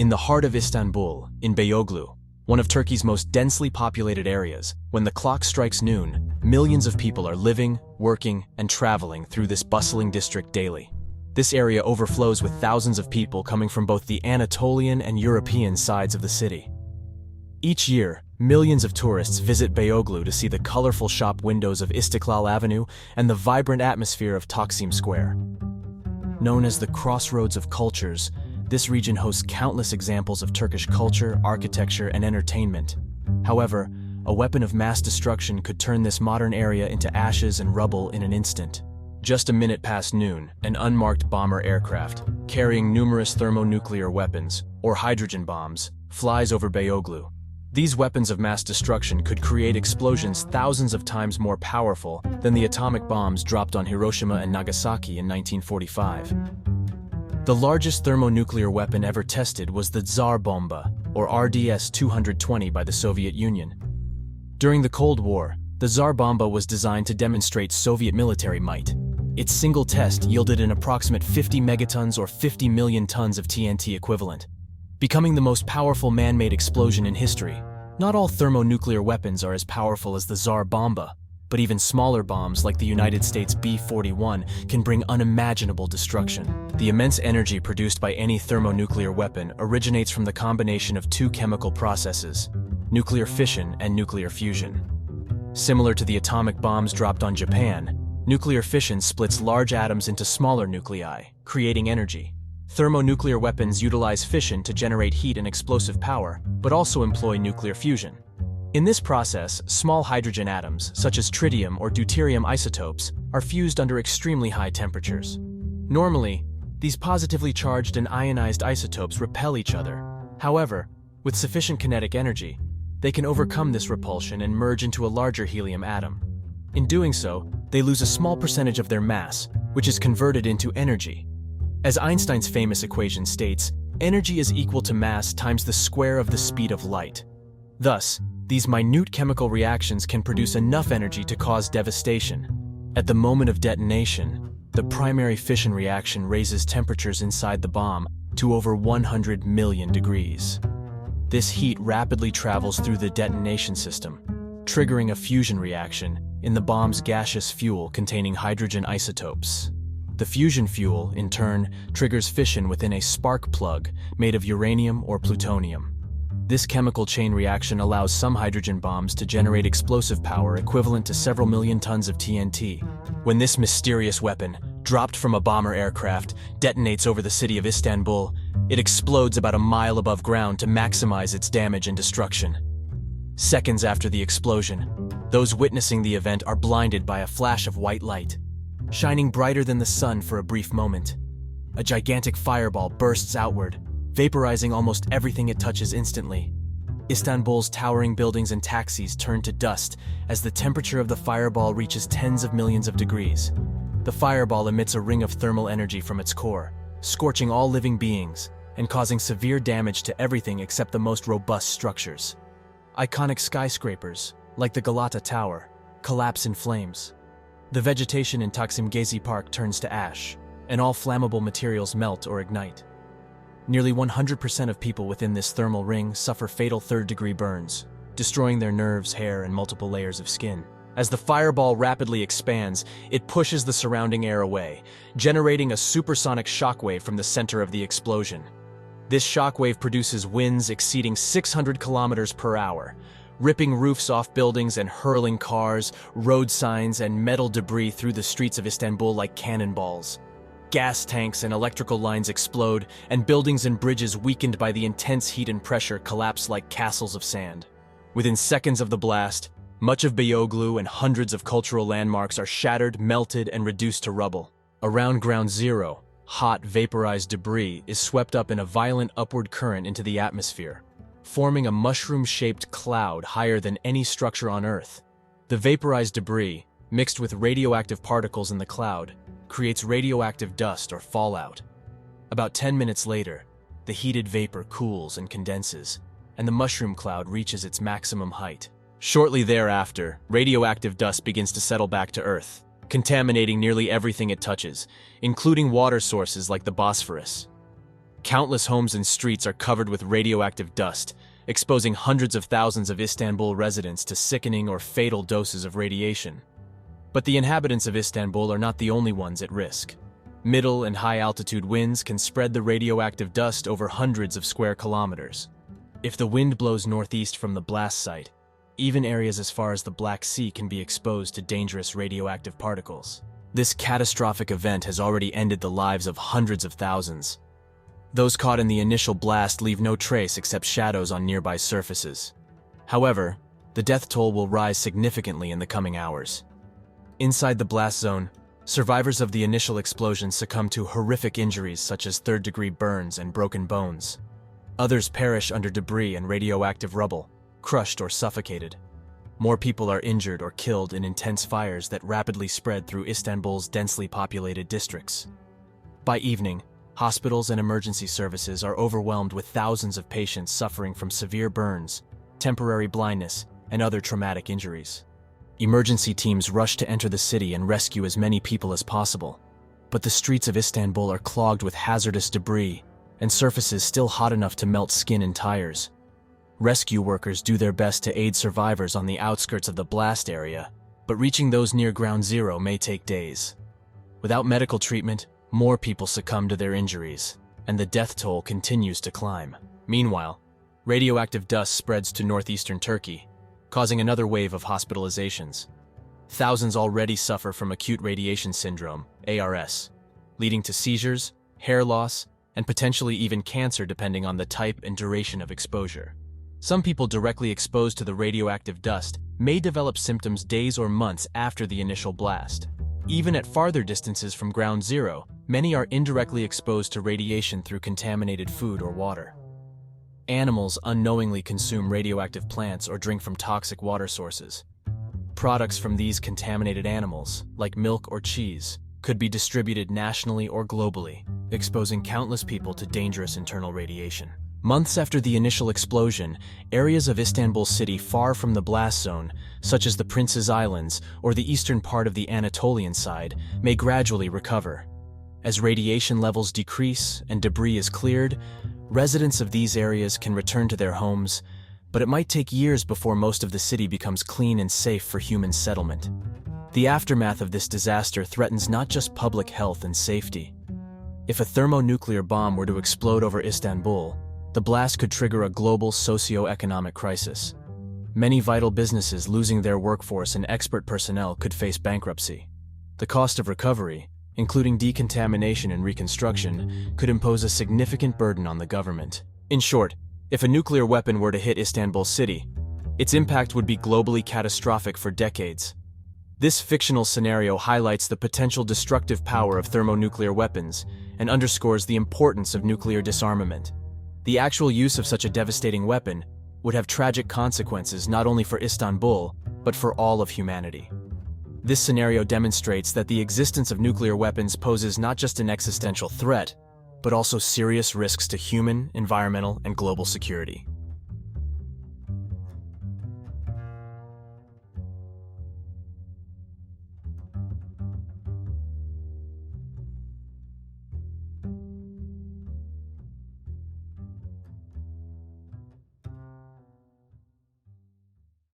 In the heart of Istanbul, in Beyoğlu, one of Turkey's most densely populated areas, when the clock strikes noon, millions of people are living, working, and traveling through this bustling district daily. This area overflows with thousands of people coming from both the Anatolian and European sides of the city. Each year, millions of tourists visit Beyoğlu to see the colorful shop windows of Istiklal Avenue and the vibrant atmosphere of Taksim Square. Known as the crossroads of cultures, this region hosts countless examples of Turkish culture, architecture, and entertainment. However, a weapon of mass destruction could turn this modern area into ashes and rubble in an instant. Just a minute past noon, an unmarked bomber aircraft, carrying numerous thermonuclear weapons, or hydrogen bombs, flies over Beyoğlu. These weapons of mass destruction could create explosions thousands of times more powerful than the atomic bombs dropped on Hiroshima and Nagasaki in 1945. The largest thermonuclear weapon ever tested was the Tsar Bomba, or RDS-220 by the Soviet Union. During the Cold War, the Tsar Bomba was designed to demonstrate Soviet military might. Its single test yielded an approximate 50 megatons or 50 million tons of TNT equivalent, becoming the most powerful man-made explosion in history. Not all thermonuclear weapons are as powerful as the Tsar Bomba, but even smaller bombs like the United States B-41 can bring unimaginable destruction. The immense energy produced by any thermonuclear weapon originates from the combination of two chemical processes, nuclear fission and nuclear fusion. Similar to the atomic bombs dropped on Japan, nuclear fission splits large atoms into smaller nuclei, creating energy. Thermonuclear weapons utilize fission to generate heat and explosive power, but also employ nuclear fusion. In this process, small hydrogen atoms, such as tritium or deuterium isotopes, are fused under extremely high temperatures. Normally, these positively charged and ionized isotopes repel each other. However, with sufficient kinetic energy, they can overcome this repulsion and merge into a larger helium atom. In doing so, they lose a small percentage of their mass, which is converted into energy. As Einstein's famous equation states, energy is equal to mass times the square of the speed of light. Thus, these minute chemical reactions can produce enough energy to cause devastation. At the moment of detonation, the primary fission reaction raises temperatures inside the bomb to over 100 million degrees. This heat rapidly travels through the detonation system, triggering a fusion reaction in the bomb's gaseous fuel containing hydrogen isotopes. The fusion fuel, in turn, triggers fission within a spark plug made of uranium or plutonium. This chemical chain reaction allows some hydrogen bombs to generate explosive power equivalent to several million tons of TNT. When this mysterious weapon, dropped from a bomber aircraft, detonates over the city of Istanbul, it explodes about a mile above ground to maximize its damage and destruction. Seconds after the explosion, those witnessing the event are blinded by a flash of white light, shining brighter than the sun for a brief moment. A gigantic fireball bursts outward, vaporizing almost everything it touches instantly. Istanbul's towering buildings and taxis turn to dust as the temperature of the fireball reaches tens of millions of degrees. The fireball emits a ring of thermal energy from its core, scorching all living beings and causing severe damage to everything except the most robust structures. Iconic skyscrapers, like the Galata Tower, collapse in flames. The vegetation in Taksim Gezi Park turns to ash, and all flammable materials melt or ignite. Nearly 100% of people within this thermal ring suffer fatal third-degree burns, destroying their nerves, hair, and multiple layers of skin. As the fireball rapidly expands, it pushes the surrounding air away, generating a supersonic shockwave from the center of the explosion. This shockwave produces winds exceeding 600 kilometers per hour, ripping roofs off buildings and hurling cars, road signs, and metal debris through the streets of Istanbul like cannonballs. Gas tanks and electrical lines explode, and buildings and bridges weakened by the intense heat and pressure collapse like castles of sand. Within seconds of the blast, much of Beyoğlu and hundreds of cultural landmarks are shattered, melted, and reduced to rubble. Around ground zero, hot, vaporized debris is swept up in a violent upward current into the atmosphere, forming a mushroom-shaped cloud higher than any structure on Earth. The vaporized debris, mixed with radioactive particles in the cloud, creates radioactive dust or fallout. About 10 minutes later, the heated vapor cools and condenses, and the mushroom cloud reaches its maximum height. Shortly thereafter, radioactive dust begins to settle back to Earth, contaminating nearly everything it touches, including water sources like the Bosphorus. Countless homes and streets are covered with radioactive dust, exposing hundreds of thousands of Istanbul residents to sickening or fatal doses of radiation. But the inhabitants of Istanbul are not the only ones at risk. Middle and high-altitude winds can spread the radioactive dust over hundreds of square kilometers. If the wind blows northeast from the blast site, even areas as far as the Black Sea can be exposed to dangerous radioactive particles. This catastrophic event has already ended the lives of hundreds of thousands. Those caught in the initial blast leave no trace except shadows on nearby surfaces. However, the death toll will rise significantly in the coming hours. Inside the blast zone, survivors of the initial explosion succumb to horrific injuries such as third-degree burns and broken bones. Others perish under debris and radioactive rubble, crushed or suffocated. More people are injured or killed in intense fires that rapidly spread through Istanbul's densely populated districts. By evening, hospitals and emergency services are overwhelmed with thousands of patients suffering from severe burns, temporary blindness, and other traumatic injuries. Emergency teams rush to enter the city and rescue as many people as possible. But the streets of Istanbul are clogged with hazardous debris and surfaces still hot enough to melt skin and tires. Rescue workers do their best to aid survivors on the outskirts of the blast area, but reaching those near ground zero may take days. Without medical treatment, more people succumb to their injuries, and the death toll continues to climb. Meanwhile, radioactive dust spreads to northeastern Turkey, causing another wave of hospitalizations. Thousands already suffer from acute radiation syndrome, ARS, leading to seizures, hair loss, and potentially even cancer depending on the type and duration of exposure. Some people directly exposed to the radioactive dust may develop symptoms days or months after the initial blast. Even at farther distances from ground zero, many are indirectly exposed to radiation through contaminated food or water. Animals unknowingly consume radioactive plants or drink from toxic water sources. Products from these contaminated animals, like milk or cheese, could be distributed nationally or globally, exposing countless people to dangerous internal radiation. Months after the initial explosion, areas of Istanbul city far from the blast zone, such as the Prince's Islands or the eastern part of the Anatolian side, may gradually recover. As radiation levels decrease and debris is cleared, residents of these areas can return to their homes, but it might take years before most of the city becomes clean and safe for human settlement. The aftermath of this disaster threatens not just public health and safety. If a thermonuclear bomb were to explode over Istanbul, the blast could trigger a global socio-economic crisis. Many vital businesses losing their workforce and expert personnel could face bankruptcy. The cost of recovery, including decontamination and reconstruction, could impose a significant burden on the government. In short, if a nuclear weapon were to hit Istanbul city, its impact would be globally catastrophic for decades. This fictional scenario highlights the potential destructive power of thermonuclear weapons and underscores the importance of nuclear disarmament. The actual use of such a devastating weapon would have tragic consequences not only for Istanbul, but for all of humanity. This scenario demonstrates that the existence of nuclear weapons poses not just an existential threat, but also serious risks to human, environmental, and global security.